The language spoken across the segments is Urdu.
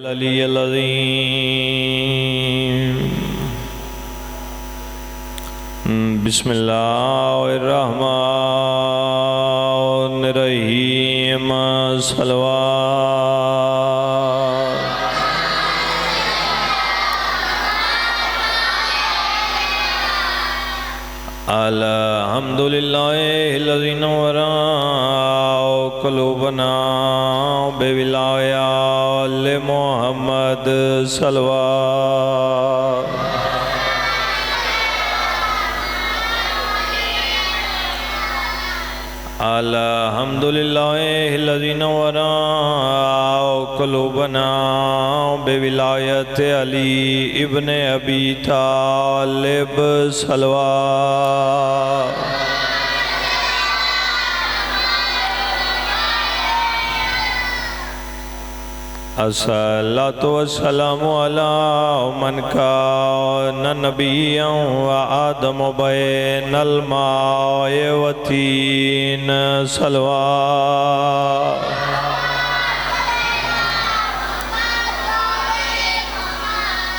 العلی العظیم بسم اللہ الرحمن الرحیم صلوات الحمدللہ الذی نور قلوبنا بولایات محمد صلوات الحمدللہ الذی نور قلوبنا بولایت علی ابن ابی طالب صلوات الصلاۃ والسلام علی من کان نبیا وآدم بین الماء والطین صلوات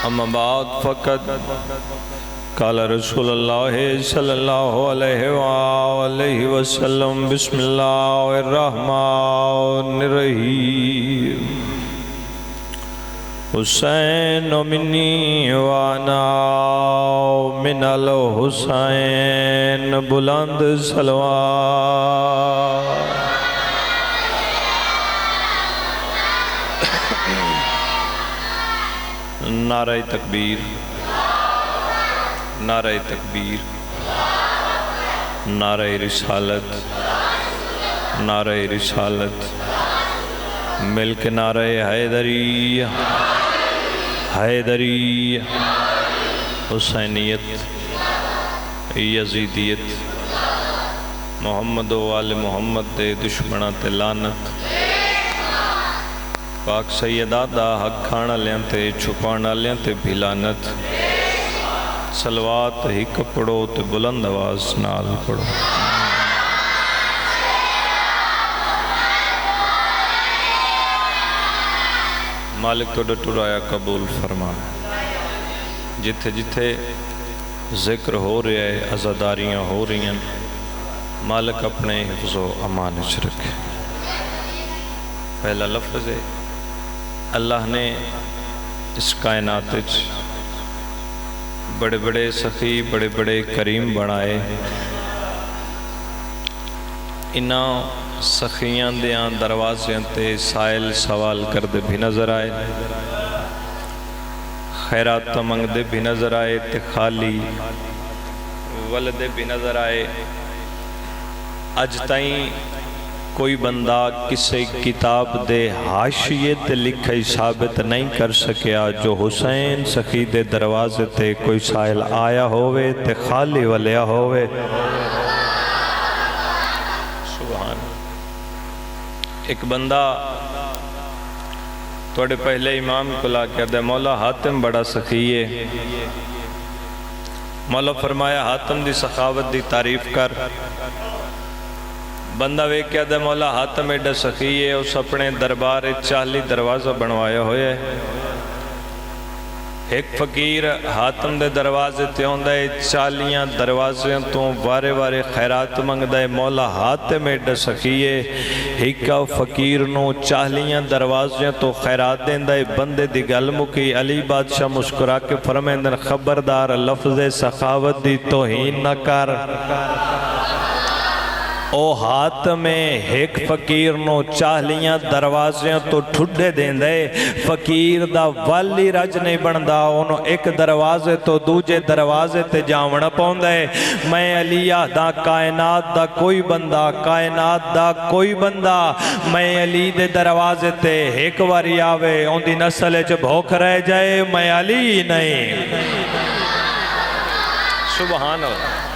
اما بعد فقط قال رسول اللہ صلی اللہ علیہ وآلہ وسلم بسم اللہ الرحمن الرحیم حسین منی وانا من الحسین بلند صلوات نعرہ تکبیر نعرہ تکبیر نعرہ رسالت نعرہ رسالت مل کے نعرہ حیدری حیدری حسینیت یزیدیت محمد و آل محمد دے دشمنہ تے لعنت پاک سیدہ دا حق کھانا لیاں تے چھپانا لیاں تے بھی لعنت صلوات ہی کپڑو تے بلند آواز نال پڑھو مالک تو ٹرایا قبول فرما جتھے جتھے ذکر ہو رہا ہے عزاداریاں ہو رہی ہیں مالک اپنے حفظ و امان وچ رکھے پہلا لفظ ہے اللہ نے اس کائنات وچ بڑے بڑے سخی بڑے بڑے کریم بنائے انہاں سخیاں دیاں دروازیاں تے سائل سوال کر دے بھی نظر آئے خیرات منگ دے بھی نظر آئے تے خالی ولدے بھی نظر آئے اج تائیں کوئی بندہ کسی کتاب دے حاشیے تے لکھائی ثابت نہیں کر سکیا جو حسین سخی دے دروازے تے کوئی سائل آیا ہوئے تے خالی ولیا ہوئے ایک بندہ توڑے پہلے امام کو لا کر دے مولا حاتم بڑا سخی ہے مولا فرمایا حاتم دی سخاوت دی تعریف کر بندہ وے کیا دے مولا حاتم ایڈا سخی ہے اس اپنے دربار 40 دروازہ بنوایا ہوئے ایک فقیر حاتم دے دروازے تے ہوندہ ہے 40 دروازے تو وارے وارے خیرات منگ دے مولا حاتم ایڈا سخی ہے ایکا فقیر نو 40 دروازے تو خیرات دیں دے بندے دی گل مکی علی بادشاہ مسکرا کے فرمیندن خبردار لفظ سخاوت دی توہین نہ کر او حاتم ایک فقیر نو 40 دروازیاں تو ٹھڈے دیں دے فقیر دا والی رج نہیں بندہ انہوں ایک دروازے تو دوجے دروازے تے جاون پاؤں دے میں علیہ دا کائنات دا کوئی بندہ کائنات دا کوئی بندہ میں علی دے دروازے تے ایک واری آوے ان دی نسل جو بھوک رہ جائے میں علی نہیں سبحان اللہ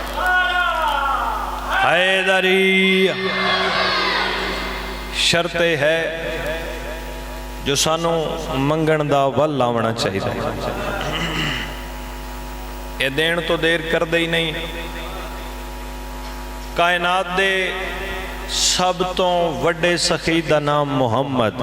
حیدری شرط ہے جو سانو منگن دا ول لاونا چاہیے یہ دین تو دیر کر دے ہی نہیں کائنات دے سب تو وڈے سخی دا نام محمد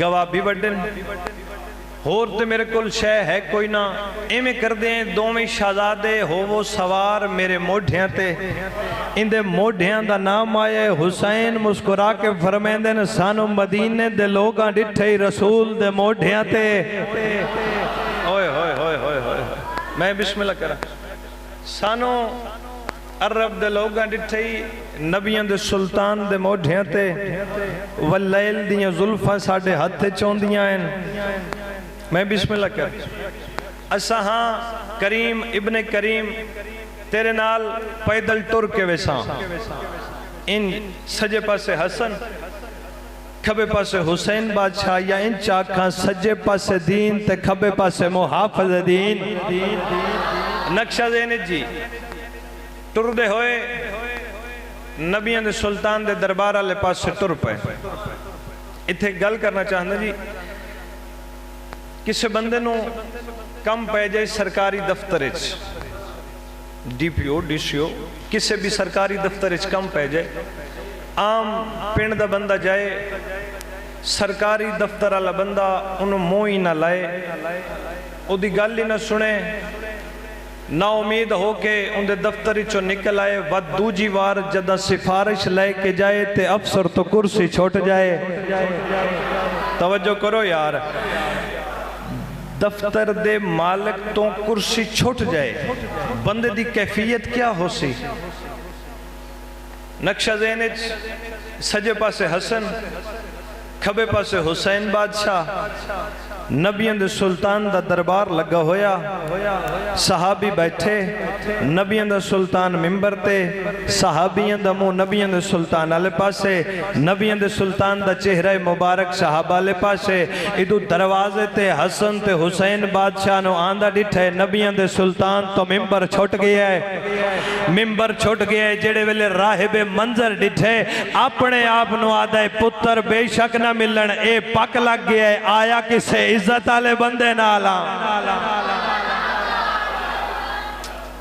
گواہ بھی بڑھن ਹੋਰ ਤੇ ਮੇਰੇ ਕੋਲ ਸ਼ੈ ਹੈ ਕੋਈ ਨਾ ਐਵੇਂ ਕਰਦੇ ਦੋਵੇਂ ਸ਼ਹਿਜ਼ਾਦੇ ਹੋਵੋ ਸਵਾਰ ਮੇਰੇ ਮੋਢਿਆਂ ਤੇ ਇੰਦੇ ਮੋਢਿਆਂ ਦਾ ਨਾਮ ਆਇਆ ਹੁਸੈਨ ਮੁਸਕਰਾ ਕੇ ਫਰਮਾਉਂਦੇ ਨੇ ਸਾਨੂੰ ਮਦੀਨੇ ਦੇ ਲੋਕਾਂ ਡਿੱਠੇ ਹੀ ਰਸੂਲ ਦੇ ਮੋਢਿਆਂ ਤੇ ਓਏ ਹੋਏ ਹੋਏ ਹੋਏ ਹੋਏ ਮੈਂ ਬਿਸਮਿਲ੍ਲਾ ਕਰਾਂ ਸਾਨੂੰ ਅਰਬ ਦੇ ਲੋਕਾਂ ਡਿੱਠੇ ਹੀ ਨਬੀਆਂ ਦੇ ਸੁਲਤਾਨ ਦੇ ਮੋਢਿਆਂ ਤੇ ਵਲੈਲ ਦੀਆਂ ਜ਼ੁਲਫਾਂ ਸਾਡੇ ਹੱਥ 'ਚ ਆਉਂਦੀਆਂ ਹਨ میں بسم اللہ کر اسا ہاں کریم ابن کریم تیرے نال پیدل ٹر کے ویساں ان سجے پاسے حسن کھبے پاسے حسین بادشاہ یا ان چاکھاں سجے پاسے دین تے کھبے پاسے محافظ دین نقشہ زینت جی ٹر دے ہوئے نبیان دے سلطان دے دربارہ لے پاسے ٹر پہ اتھے گل کرنا چاہنا جی کسے بندے نو کم پہ جائے سرکاری دفترچ D P O D C او کسے بھی سرکاری دفترچ کم پہ جائے عام پینڈ دا بندہ جائے سرکاری دفتر والا بندہ انہوں موئی نہ لائے او دی گل ہی نہ سنے نا امید ہو کے ان دے دفتری چو نکل آئے ود دوجی وار جدہ سفارش لائے کے جائے تے افسر تو کرسی چھوٹ جائے توجہ کرو یار دفتر دے مالک تو کرسی چھوٹ جائے بندے دی کیفیت کیا ہو سی نقشہ زینج سجے پاسے حسن کھبے پاسے حسین بادشاہ نبیان دے سلطان دا دربار لگا ہویا صحابی بیٹھے نبیان دا سلطان ممبر تے صحابیان دا مو نبیان دے سلطان آلے پاسے نبیان دے سلطان دا چہرہ مبارک صحابہ آلے پاسے ادو دروازے تے حسن تے حسین بادشاہ نو آندہ ڈٹھے نبیان دے سلطان تو ممبر چھوٹ گیا ہے ممبر چھوٹ گیا ہے جڑے ویلے راہب منظر ڈٹھے اپنے آپ نو آدھے پتر بے شک نہ ملن اے پک لگ گیا ہے آیا کسے عزت آلے بندے نالا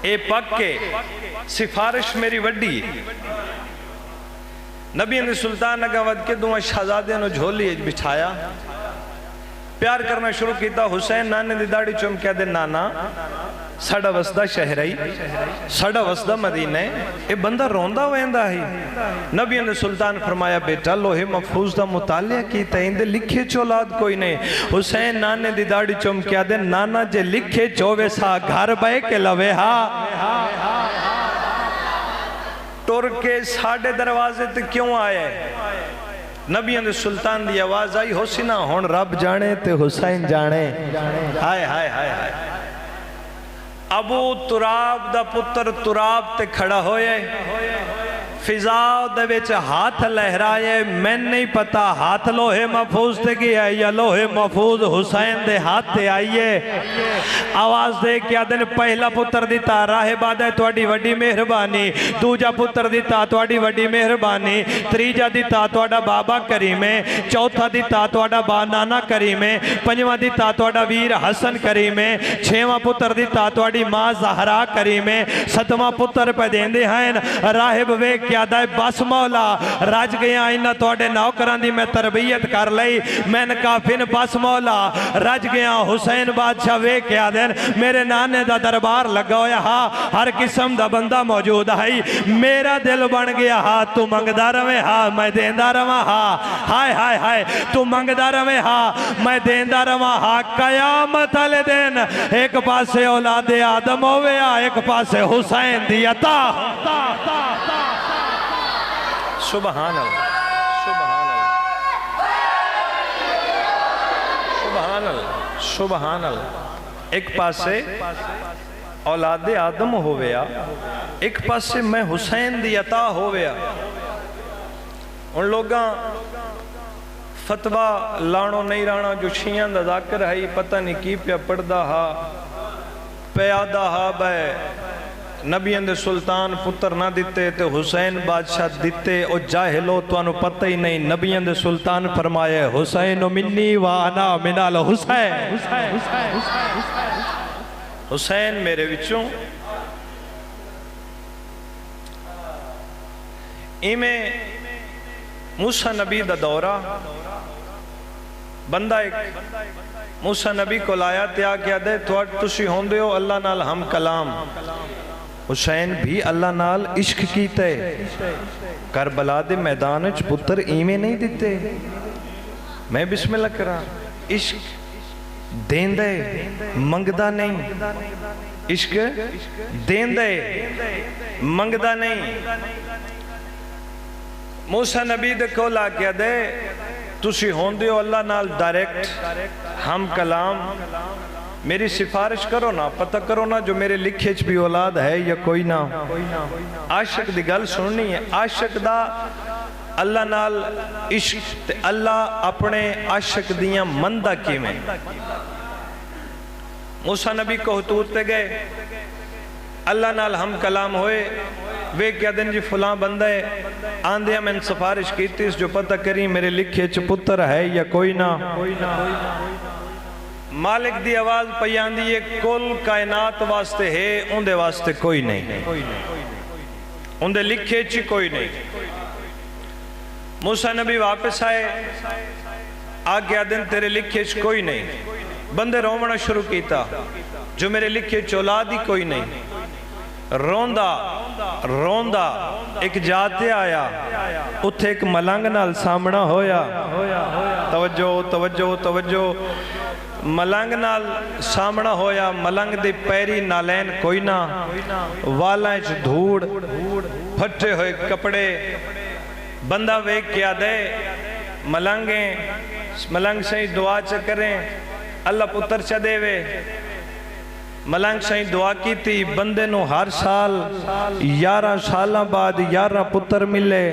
اے پک کے سفارش میری وڈی نبی اندر سلطان نگا ود کے دوہاں شہزادے نو جھولی بچھایا پیار کرنا شروع کیتا حسین نانے دی داڑی چوم کہہ دے نانا ساڑا وسدہ شہرائی ساڑا وسدہ مدینہ اے بندہ روندہ ویندہ ہی نبی اندر سلطان فرمایا بیٹا لوہے محفوظ دا مطالعہ کیتا ہے اندے لکھے چولاد کوئی نہیں حسین نانے دی داڑی چوم کیا دے نانا جے لکھے چووے سا گھر بے کے لوے ہا ٹور کے ساڑھے دروازے تے کیوں آئے نبی اندر سلطان دی آواز آئی ہو سی نا ہون رب جانے تے حسین جانے ہائے ہائے ہائے ہائے ابو تراب دا پتر تراب تے کھڑا ہوئے فضا دے وچ ہاتھ لہرائے میں نہیں پتا ہاتھ لوہے محفوظ تے گیا ہے یا لوہے محفوظ حسین دے ہاتھ تے آئیے آواز دے کیا دن پہلا پتر دیتا راہ بادہ توڑی وڈی مہربانی دوجا پتر دیتا توڑی وڈی مہربانی تریجا دیتا توڑا بابا کریمے چوتھا دیتا توڑا با نانا کریمے پنجواں دیتا توڑا ویر حسن کریمے چھواں پتر دیتا توڑی ماں زہرا کریمے ستواں پتر پہ دیندے ہیں راہب وے کیا دائے بس مولا راج گیا انہا توڑے نوکران دی میں تربیت کر لئی میں نے کہا پھر بس مولا راج گیا حسین بادشاہ وے کیا دین میرے نانے دا دربار لگا ہویا ہاں ہر قسم دا بندہ موجود ہے میرا دل بن گیا ہاں تو منگدار میں ہاں میں دیندار میں ہاں ہائے ہائے ہائے تو منگدار میں ہاں میں دیندار میں ہاں قیامت علی دن ایک پاسے اولاد آدم ہویا ایک پاسے حسین دیتا سبحان اللہ سبحان اللہ سبحان اللہ سبحان اللہ ایک پاسے اولاد آدم ہویا ایک پاسے میں حسین دی عطا ہویا ان لوگاں فتوہ لانو نہیں رانا جو شیعان دا ذاکر ہے پتہ نہیں کی پیا پڑھدا ہا پیادہ ہا بے نبی اندر سلطان پتر نہ دیتے تو حسین بادشاہ دیتے او جاہلو تو انہوں پتہ ہی نہیں نبی اندر سلطان فرمائے حسین منی وانا منال حسین حسین میرے وچوں ایمیں موسیٰ نبی دا دورہ بندہ ایک موسیٰ نبی کو لایا تیا کیا دے تسی ہوندے ہو اللہ نال ہم کلام. حسین بھی اللہ نال عشق کیتے کربلا دے میدان وچ پتر ایویں نہیں دیتے. میں بسم اللہ کرا عشق دیندے منگدا نہیں, عشق دیندے منگدا نہیں. موسیٰ نبی دے کو لا کیا دے تسی ہوندے ہو اللہ نال ڈائریکٹ ہم کلام, میری سفارش کرو نا, پتہ کرو نا جو میرے لکھے چ بھی اولاد ہے یا کوئی نہ. عاشق دی گل سننی ہے. عاشق دا اللہ نال عشق تے اللہ اپنے عاشق دیاں مندہ کیویں. موسیٰ نبی کو حتوت تے گئے, اللہ نال ہم کلام ہوئے. وہ کیا دن جی فلاں بندہ ہے آندھیا میں سفارش کیتی اس جو پتہ کریں میرے لکھے چ پتر ہے یا کوئی نہ. مالک دی آواز پیاندی یہ کل کائنات واسطے ہے, اندے واسطے کوئی نہیں, اندے لکھے چ کوئی نہیں. موسیٰ نبی واپس آئے, آگیا دن تیرے لکھے چ کوئی نہیں. بندے رومنا شروع کیتا جو میرے لکھے چ اولاد ہی کوئی نہیں. روندہ ایک جاتے آیا, اتھے ایک ملنگ نال سامنا ہویا. توجہ توجہ توجہ. ملنگ نال سامنا ہویا, ملنگ دی پیری نالین کوئی نہ, والا اچھ دھوڑ پھٹے ہوئے کپڑے. بندہ ویک کیا دے ملنگ سے دعا چکریں اللہ پتر چا دے وے. ملنگ سے دعا کی تھی بندے نو ہر سال 11 سالہ بعد 11 پتر ملے.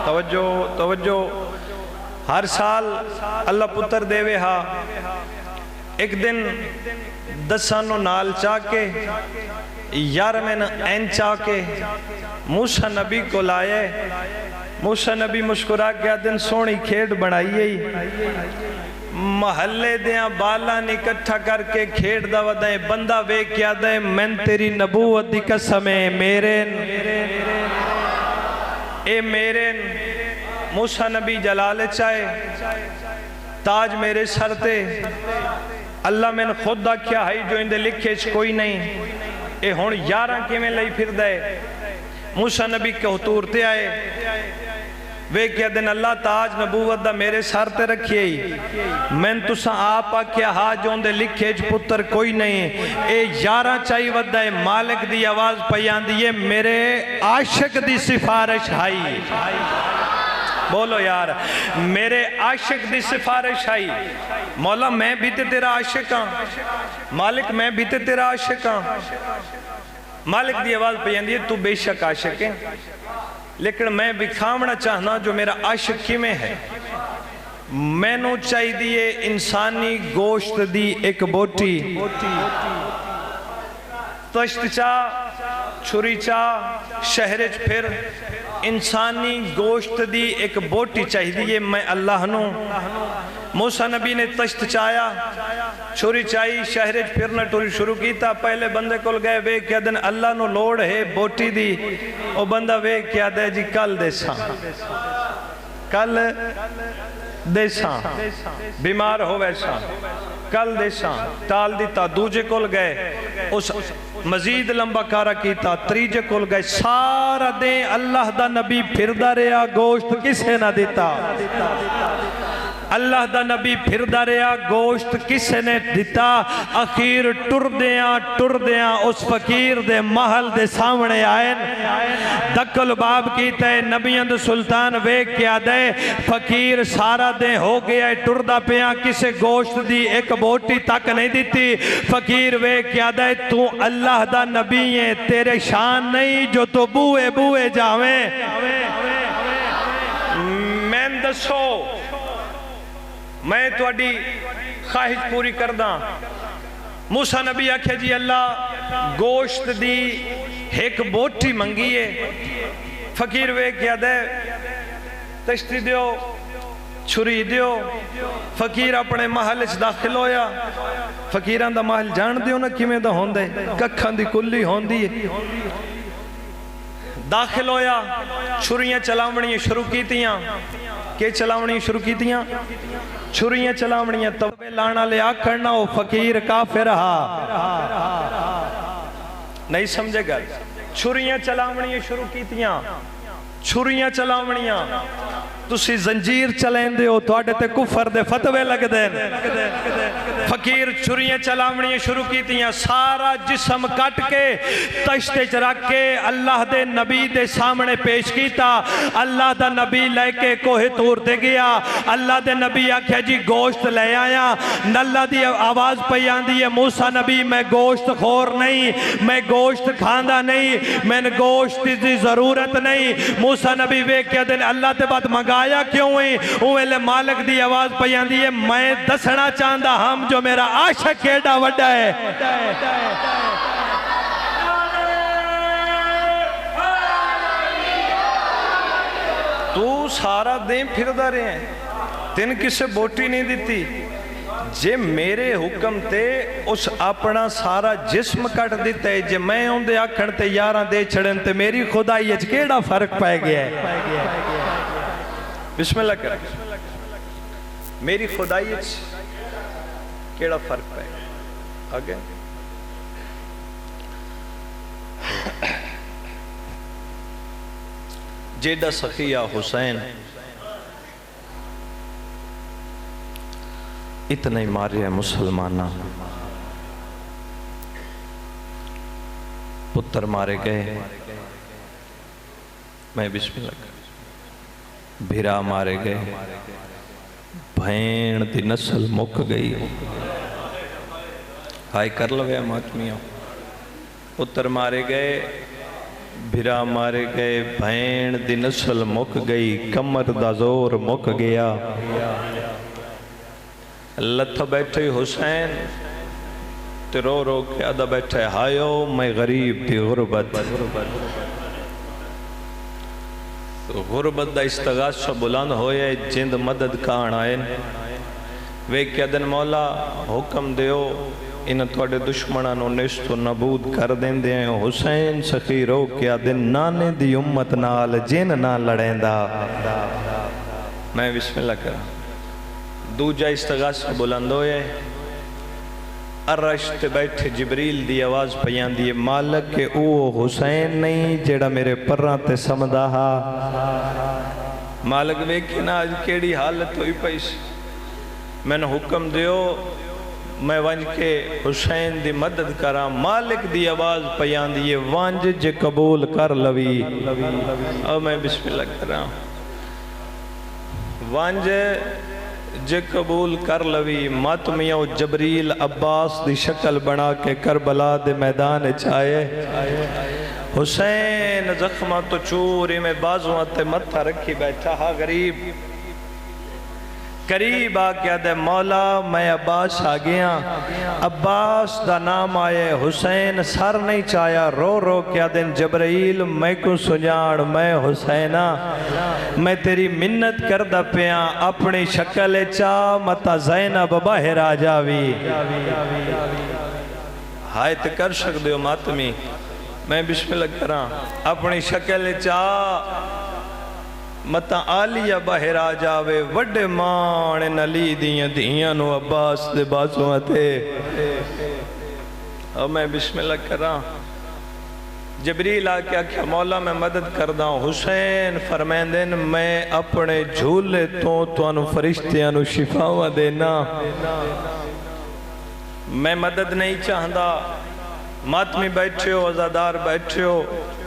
توجہ توجہ. ہر سال اللہ پتر دے وے ہا. ایک دن 10 نو نال چاکے 11 میں این چاکے موسیٰ نبی کو لائے. موسیٰ نبی مسکرا کیا دن سونی کھیڑ بڑھائیے, محلے دیاں بالا نکٹھا کر کے کھیڑ دا ودائیں. بندہ وے کیا دے میں تیری نبوت دی قسمیں میرین اے میرین. موسیٰ نبی جلال چاہے تاج میرے سر تے اللہ میں نے خود دا کیا ہے جو اندے لکھے چ کوئی نہیں. اے ہون 11 کے میں لئی پھر دے. موسیٰ نبی کے حضور آئے, وہ کیا دن اللہ تاج نبوت دا میرے سر تے رکھیے ہی. میں تسا آپا کیا ہا جو اندے لکھے چ پتر کوئی نہیں. اے 11 چاہی ودہ ہے. مالک دی آواز پیان دیئے میرے عاشق دی سفارش آئی. بولو یار میرے عاشق دی سفارش آئی. مولا میں بھی تے تیرا عاشق ہاں, مالک میں بھی تے تیرا عاشق ہاں. مالک دی آواز پیان دیئے تو بے شک عاشق ہے, لیکن میں بکھامنا چاہنا جو میرا عاشق کی میں ہے. میں نو چاہی دیئے انسانی گوشت دی ایک بوٹی, تشت چاہ چھری چاہ شہرچ پھر انسانی گوشت دی ایک بوٹی چاہی دیئے میں اللہ نو. موسیٰ نبی نے تشت چایا چھری چاہی شہرچ پھرنا ٹوری شروع کیتا. پہلے بندے کل گئے وے کیا دن اللہ نو لوڑ ہے بوٹی دی. او بندہ وے کیا دے جی کل دے ساں, کل دے ساں, بیمار ہو ویسا کل دے ساں. ٹال دیتا دوجے کل گئے, اس مزید لمبا کارا کیتا. تریجے کل گئے سارا دیں اللہ دا نبی پھر دا ریا گوشت کسے نہ دیتا. اللہ دا نبی پھر دا ریا گوشت کسے نے دیتا. اخیر ٹر دیاں اس فقیر دے محل دے سامنے آئین. دکل باب کیتا ہے نبیان دے سلطان وے کیا دے فقیر سارا دے ہو گیا ہے ٹر دا پیاں کسے گوشت دی ایک بوٹی تک نہیں دیتی. فقیر وے کیا دے تو اللہ دا نبی ہے, تیرے شان نہیں جو تو بوئے جاویں. میں دسو میں توڑی خواہش پوری کرداں. موسیٰ نبی آکھے جی اللہ گوشت دی ایک بوٹی منگیے. فقیر وے کیا دے تشتی دیو چھری دیو. فقیر اپنے محل اچھ داخل ہویا. فقیران دا محل جان دیو نا کیمیں دا ہوندے ککھان دی کلی ہوندی ہے. داخل ہویا چھریاں چلاوڑیاں شروع کیتیاں. کہ چلاونی شروع کی تیاں چھریاں چلاونیاں توبے لانا لے آکھنا وہ فقیر کافر رہا نہیں سمجھے گا چھریاں چلاونیاں شروع کی تیاں چھریاں چلاونیاں تسی زنجیر چلیں دے ہو تو آڑے تے کفر دے فتوے لگ دیں فقیر چھریاں چلاونیاں شروع کی تیاں سارا جسم کٹ کے تشتے چرک کے اللہ دے نبی دے سامنے پیش کیتا اللہ دا نبی لے کے کوہ تور دے گیا اللہ دے نبی آکھیا جی گوشت لے آیا اللہ دی آواز پیان دی موسیٰ نبی میں گوشت خور نہیں میں گوشت کھاندہ نہیں میں گوشت دی ضرورت نہیں موسیٰ نبی وے کیا دن اللہ تے بات مگایا کیوں ہوئی اوہلے مالک دی آواز پیان دی میں دسنا چاندہ ہم جو میرا عاشق کیڑا وڈا ہے تو سارا دیں پھر دا رہے ہیں تین کسے بوٹی نہیں دیتی جے میرے حکم تے اس اپنا سارا جسم کٹ دیتے جے میں ان دے آکھن تے یاراں دے چھڑن تے میری خدائی اچھ کیڑا فرق پائے گیا ہے بسم اللہ کر میری خدائی اچھ کیڑا فرق پائے گیا آگے جیڈا سخیہ حسین اتنا ہی مارے ہیں مسلمانہ پتر مارے گئے میں بسم اللہ کر بھیرا مارے گئے بھین دی نسل مک گئی ہائی کر لوے ماتمیوں پتر مارے گئے بھیرا مارے گئے بھین دی نسل مک گئی کمر دا زور مک گیا لتھ بیٹھے حسین تے رو رو کے آدھا بیٹھے ہائیو میں غریب دی غربت غربت دا استغاثہ بلند ہوئے جند مدد کان آئے وے کیا دن مولا حکم دیو انہ توڑے دشمنانو نشت و نبود کر دیں دیں حسین سخی رو کیا دن نانے دی امت نال جن نہ لڑیں دا میں بسم اللہ کرا دوجہ استغاثہ بلند ہوئے عرش تے بیٹھے جبریل دی آواز پیان دیئے مالک کے او حسین نہیں جیڑا میرے پران تے سمدہ مالک ویکھے نا آج کیڑی حالت ہوئی پیس میں نے حکم دیو میں وانج کے حسین دی مدد کرا مالک دی آواز پیان دیئے وانج جے قبول کر لوی اور میں بسم اللہ کرا وانج جے قبول کر لوی ماتمیوں جبریل عباس دی شکل بنا کے کربلا دے میدان چاہے حسین زخمہ تو چوری میں بازوان تے متھا رکھی بیٹھا ہا غریب قریب آکیا دے مولا میں عباس آگیا عباس دا نام آئے حسین سر نہیں چاہیا رو رو کیا دن جبرائیل میں کو سجاڑ میں حسینہ میں تیری منت کردہ پیاں اپنی شکل چاہ متا زینب باہر آ جاوی ہائے تے کر شک دیو ماتمی میں بسم اللہ کراں اپنی شکل چاہ متا آلیہ باہر آ جاوے وڈے مان نلی دیاں دیاں نو عباس دے بازوں آتے اور میں بسم اللہ کراں جبریل آکیا کیا مولا میں مدد کردہ ہوں حسین فرمین دن میں اپنے جھولے تو انو فرشتیاں نو شفاوہ دینا میں مدد نہیں چاہندہ ماتمی بیٹھے ہو عزادار بیٹھے ہو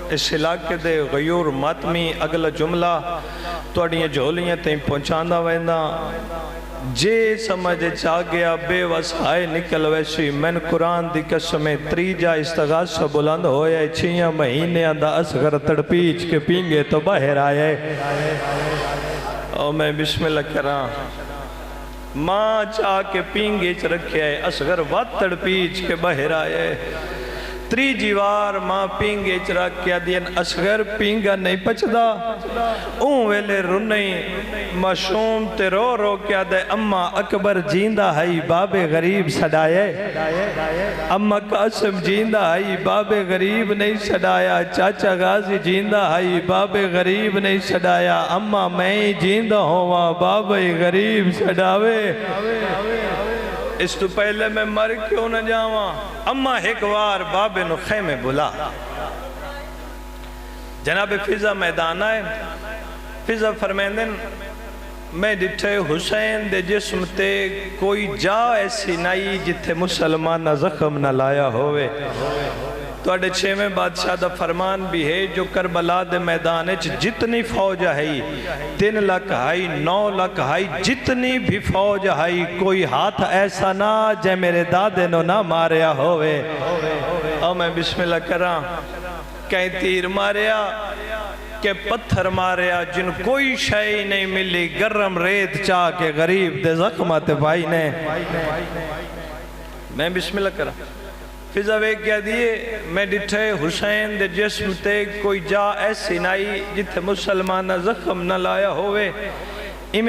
اس علاقے دے غیور ماتمی اگلا جملہ توڑیاں جھولیاں تیں پہنچاندہ ویندہ جے سمجھے چاہ گیا بے وسائے نکل ویسی من قرآن دی قسمیں تریجہ استغاثہ بلند ہوئے چھیاں مہینے اندہ اصغر تڑپیچ کے پینگے تو باہر آئے اور میں بسم اللہ کراں ماں چاہ کے پینگے چ رکھے اصغر وات تڑپیچ کے باہر آئے تری جیوار ماں پینگے چرا کیا دین اصغر پینگا نہیں پچدا اون ویلے رنئی معصوم تے رو رو کیا دے اماں اکبر جیندہ ہائی باب غریب سڑائے اماں قاسم جیندہ ہائی باب غریب نہیں سڑایا چاچا غازی جیندہ ہائی باب غریب نہیں سڑایا اماں میں جیندہ ہوا باب غریب سڑاوے اس تو پہلے میں مر کیوں نہ جاواں اماں ایک وار بابے نو خیمے بلا جناب فضا میدان آئے فضا فرمیندن میں ڈٹھے حسین دے جسم تے کوئی جا ایسی نائی جتھے مسلمان نہ زخم نہ لایا ہوئے تو اڈے چھویں بادشاہ دا فرمان بھی ہے جو کربلا دے میدان جتنی فوج ہے 3 لاکھ ہائی 9 لاکھ ہائی جتنی بھی فوج ہے کوئی ہاتھ ایسا نہ جے میرے دادے نو نہ ماریا ہوئے اور میں بسم اللہ کراں کہیں تیر ماریا کہ پتھر ماریا جن کوئی شئی نہیں ملی گرم ریت چاہ کے غریب دے زخمات بھائی نے میں بسم اللہ کراں فضا وے کیا دیئے میں ڈٹھے حسین دے جسم تے کوئی جا ایسی نائی جتھے مسلمان زخم نہ لایا ہوئے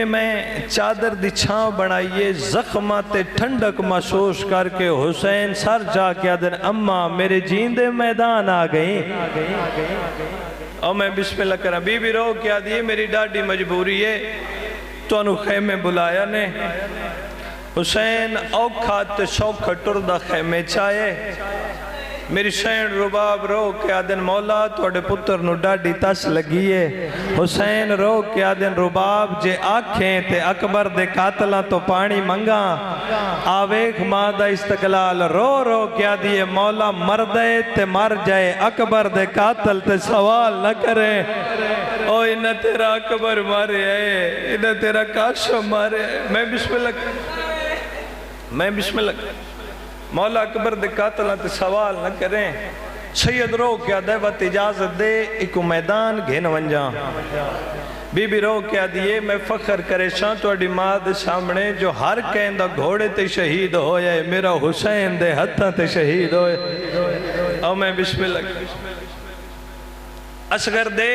میں چادر دی چھاں بنائیے زخمات ٹھنڈک محسوس کر کے حسین سر جا کیا دن اماں میرے جیندے میدان آ گئیں اور میں بسم اللہ کرنا بی بی رو کیا دیئے میری ڈاڈی مجبوری ہے تو انہوں خیمے بلایا نے حسین اوکھات سوکھ ٹردہ خیمے چاہے میری شین رباب رو کے آدن مولا توڑے پتر نو ڈاڈی تس لگیے حسین رو کے آدن رباب جے آنکھیں تے اکبر دے قاتلہ تو پانی منگا آویک مادہ استقلال رو رو کیا دیئے مولا مردے تے مر جائے اکبر دے قاتل تے سوال نہ کرے او انہ تیرا اکبر مارے آئے انہ تیرا قاسم مارے آئے میں بسم اللہ مولا اکبر دے قاتلہ تے سوال نہ کریں سید رو کیا دیوت اجازت دے ایک میدان گھن ونجاں بی بی رو کیا دیئے میں فخر کرے شاں تو اڈی ماں دے سامنے جو ہر کہندہ گھوڑے تے شہید ہوئے میرا حسین دے ہتھاں تے شہید ہوئے اور میں بسم اللہ Asghar they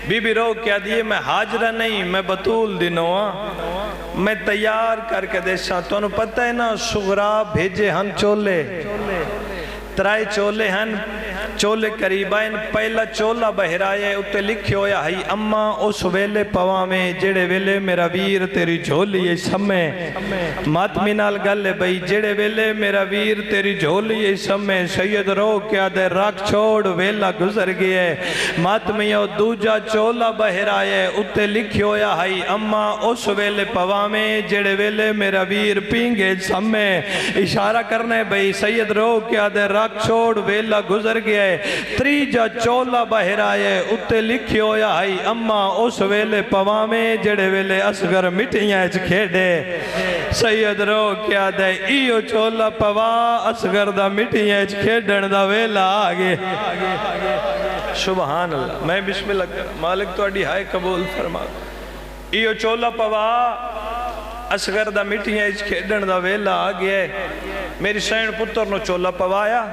be be row کیا دیئے میں حاجرہ نہیں میں بطول دنوں میں تیار کر کے دے ساں تو انہوں پتہ ہے نا صغرا بھیجے ہن چولے ترائے چولے ہن چولے قریبائن پہلا چولا بہرائے اتے لکھے ہویا ہی اماں اس ویلے پوا میں جڑے ویلے میرا ویر تیری جھولی سمے ماتمی نال گلے بھئی جڑے ویلے میرا ویر تیری جھولی سمے سید رو کیا دے راک چھوڑ ویلا گزر گئے ماتمی او دوجا چولا بہرائے اتے لکھے ہویا ہی اماں اس ویلے پوا میں جڑے ویلے میرا ویر پینگے سمے اشارہ کرنے بھئی سید رو کیا دے راک چھوڑ ویلا گزر گئے تریجا چولا بہر آئے اتے لکھی ہویا ہائی اماں اس ویلے پوا میں جڑے ویلے اصغر مٹیاں اچ کھیڑے سید رو کیا دے ایو چولا پوا اصغر دا مٹیاں اچ کھیڑن دا ویلا آگے سبحان اللہ میں بسم اللہ کر مالک تو اڈی ہائے قبول فرما ایو چولا پوا اصغر دا مٹیاں اچ کھیڑن دا ویلا آگے میری سین پتر نو چولا پوایا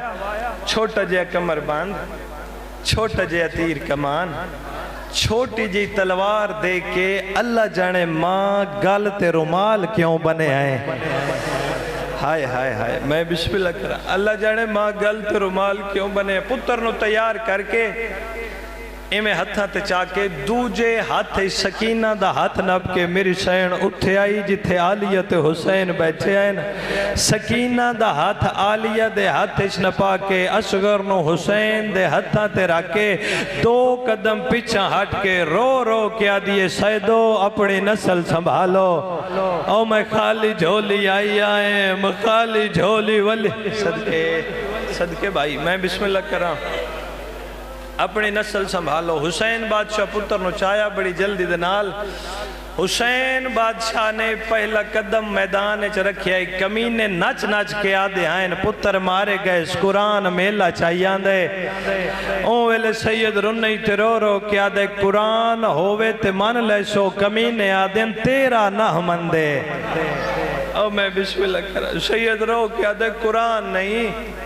چھوٹا جے کمر باند چھوٹا جے تیر کمان چھوٹی جی تلوار دے کے اللہ جانے ماں گل تے رومال کیوں بنے آئے ہائے ہائے ہائے میں بسم اللہ کرا اللہ جانے ماں گل تے رومال کیوں بنے پتر نو تیار کر کے ایمیں ہتھاں تے چاکے دوجے ہاتھ سکینہ دا ہاتھ نب کے میری سین اٹھے آئی جتھے آلیہ تے حسین بیٹھے آئے سکینہ دا ہاتھ آلیہ دے ہاتھ نپا کے اصغر نو حسین دے ہتھاں تے رکھے 2 قدم پیچھا ہٹ کے رو رو کیا دیئے سیدو اپنی نسل سنبھالو او میں خالی جھولی آئی آئے میں خالی جھولی ولی صدقے بھائی میں بسم اللہ کراں اپنی نسل سنبھالو حسین بادشاہ پتر نو چایا بڑی جلدی دنال حسین بادشاہ نے پہلا قدم میدان چ رکھیا کمینے نچ نچ کے آدھے آئین پتر مارے گئے اس قرآن میلہ چاہیاں دے اون ویلے سید رنی تے رو رو کے آدھے قرآن ہووے تے من لے سو کمینے آدھیں تیرا نہ من دے او میں بسم اللہ کرا سید رو کے آدھے قرآن نہیں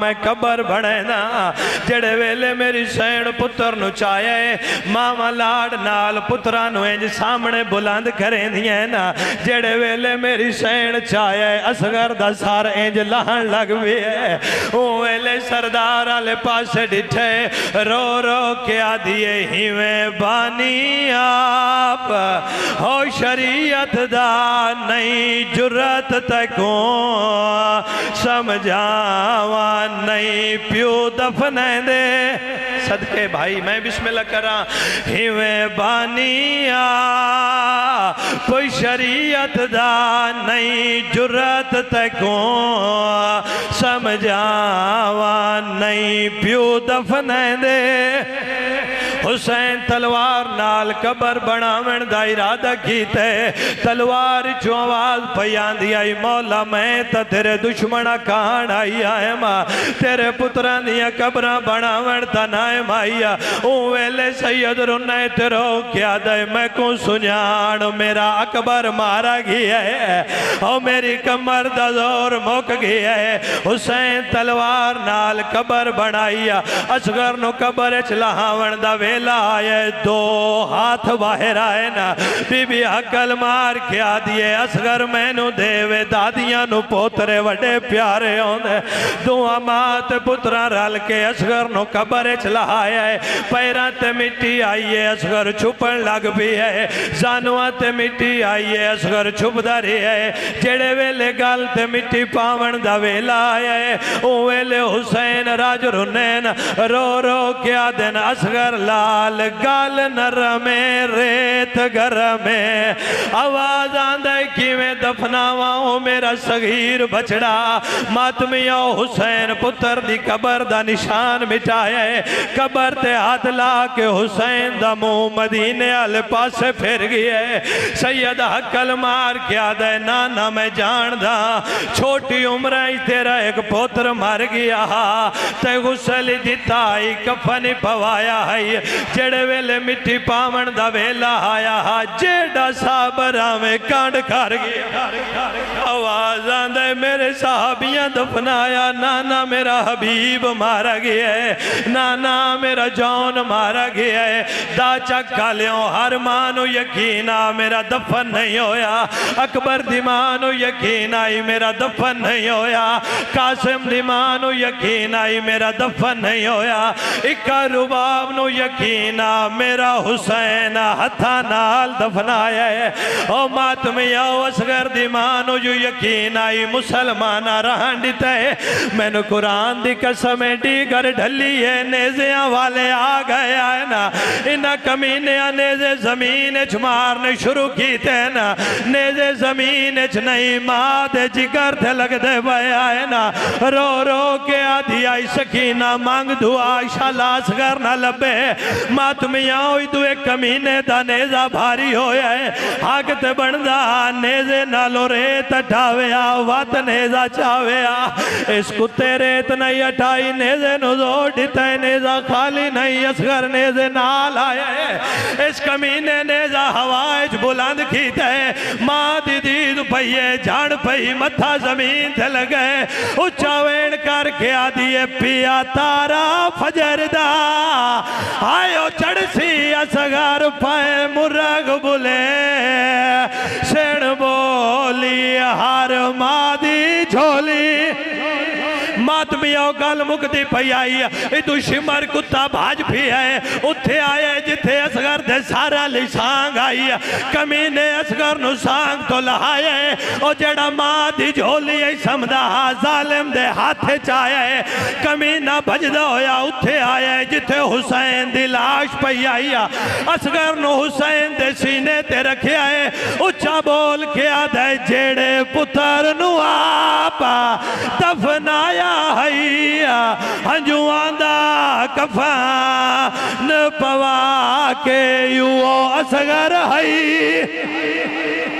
میں قبر بڑھے نا جڑے ویلے میری سین پتر نو چاہے ماما لاڑ نال پترانو انج سامنے بلند کریں دیئے نا جڑے ویلے میری سین چاہے اصغر دا سار انج لہن لگ بھی ہے ویلے سردار آلے پاسے ڈٹھے رو رو کیا دیئے ہیویں بانی آپ ہو شریعت دا نہیں جرت تکوں سمجھاوا نہیں پیو دفنے دے صدقے بھائی میں بسم اللہ کرا ہیویں بانی آپ کوئی شریعت دا نہیں جرت تکوں سمجھاوا نہیں پیو دفنے دے حسین تلوار نال قبر بناون دا ارادہ کیتے تلوار جو آواز پیان دیا مولا میں تا تیرے دشمنہ کان آئی آئے ماں تیرے پتران دیا قبرہ بناون تا نائم آئی ویلے سید رنے تیرو کیا دے میں کو سنیان میرا اکبر مارا گیا ہے او میری کمر دا زور موک گیا ہے حسین تلوار نال قبر بنائی اصغر نو قبر چلاہاون دا ویلا آئے دو ہاتھ باہر آئے نا بی بی عقل مار کیا دیئے اصغر میں نو دیوے دادیاں نو پوترے وڈے پیارے ہوندے دعا مات پترہ رل کے اصغر نو قبر چلاہائے ہے پیرات مٹی آئیے اصغر چھپن لگ بھی ہے زانوات مٹی آئیے اصغر چھپ داری ہے جڑے ویلے گالت مٹی پاون دا ویلا آئے ہے ویلے حسین راج رنین رو رو کیا دن اصغر لال گال نرمے ریت گرمے آواز آندھے کی میں دفناواں میرا صغیر بچڑا ماتمیہ حسین پتر دی قبر دا نشان مٹائے قبر تے ہاتھ لا کے حسین دا منہ مدینے آلے پاسے پھر گئے سید حقل مار کیا دے نانا میں جان دا چھوٹی عمرہ تیرا ایک پوتر مار گیا تے غسل دیتائی کفن پوایا ہے جڑے ویلے مٹی پاون دا ویلا آیا جیڑا صابرہ میں کانڈ کھار گیا آواز آندھے میرے صحابیاں دفنایا نانا میرا حبیب مارا گیا ہے نانا میرا جون مارا گیا ہے دا چکا لیوں ہر مانو یقینا میرا دفن نہیں ہویا اکبر دی مانو یقینا میرا دفن نہیں ہویا قاسم دی مانو یقینا میرا دفن نہیں ہویا اکا رباب نو یقینا میرا حسین ہتھا نال دفنایا ہے او ماتمیہ اصغر دی مانو جو یقینا مسلمانہ رہن دیتا ہے میں نے قرآن دی قسم ڈیگر ڈھلی ہے نیزیاں والے آ گئے آئے نا انہا کمینے نیزے زمین اچھ مارنے شروع کیتے ہیں نا نیزے زمین اچھ نہیں ماں دے جگر تھے لگ دے بھائی آئے نا رو رو کے آدھی آئی سکینہ مانگ دعا شالا اصغر نہ لبے ماتمیاں ہوئی تو ایک کمینے دا نیزہ بھاری ہویا ہے حاکت بندہ نیزے نالو ریت اٹھاویا وات نیزہ چاویا اس کتے ریت نہیں اٹھائی نیزے نزور ڈیتا ہے نیزہ خالی نہیں اصغر نیزے نال آیا ہے اس کمینے نیزہ ہوائج بلند کیتا ہے ماں دی دید پہیے جھاڑ پہی متھا زمین تھے لگے اچھاوین کر کے آدھیے پیا تارا فجر دا آئیو چڑھ سی اصغر پائے مرگ بلے سین بولی ہر مادی جھولی ماتمیہ گل مکتی پہی آئی ادو شمر کتا بھاج بھی ہے اتھے آئے جتھے اصغر دے سارا لی سانگ آئی کمینے اصغر نو سانگ تو لہائے او جڑا ماں دی جھولی ای سمدہ ظالم دے ہاتھے چاہے کمینہ بجدہ ہویا اتھے آئے جتھے حسین دی لاش پہی آئی اصغر نو حسین دے سینے تے رکھے آئے اچھا بول کے آدھے جیڑے پتر نو آپا دفنایا ہنجوان دا کفن پوا کے یو اصغر ہے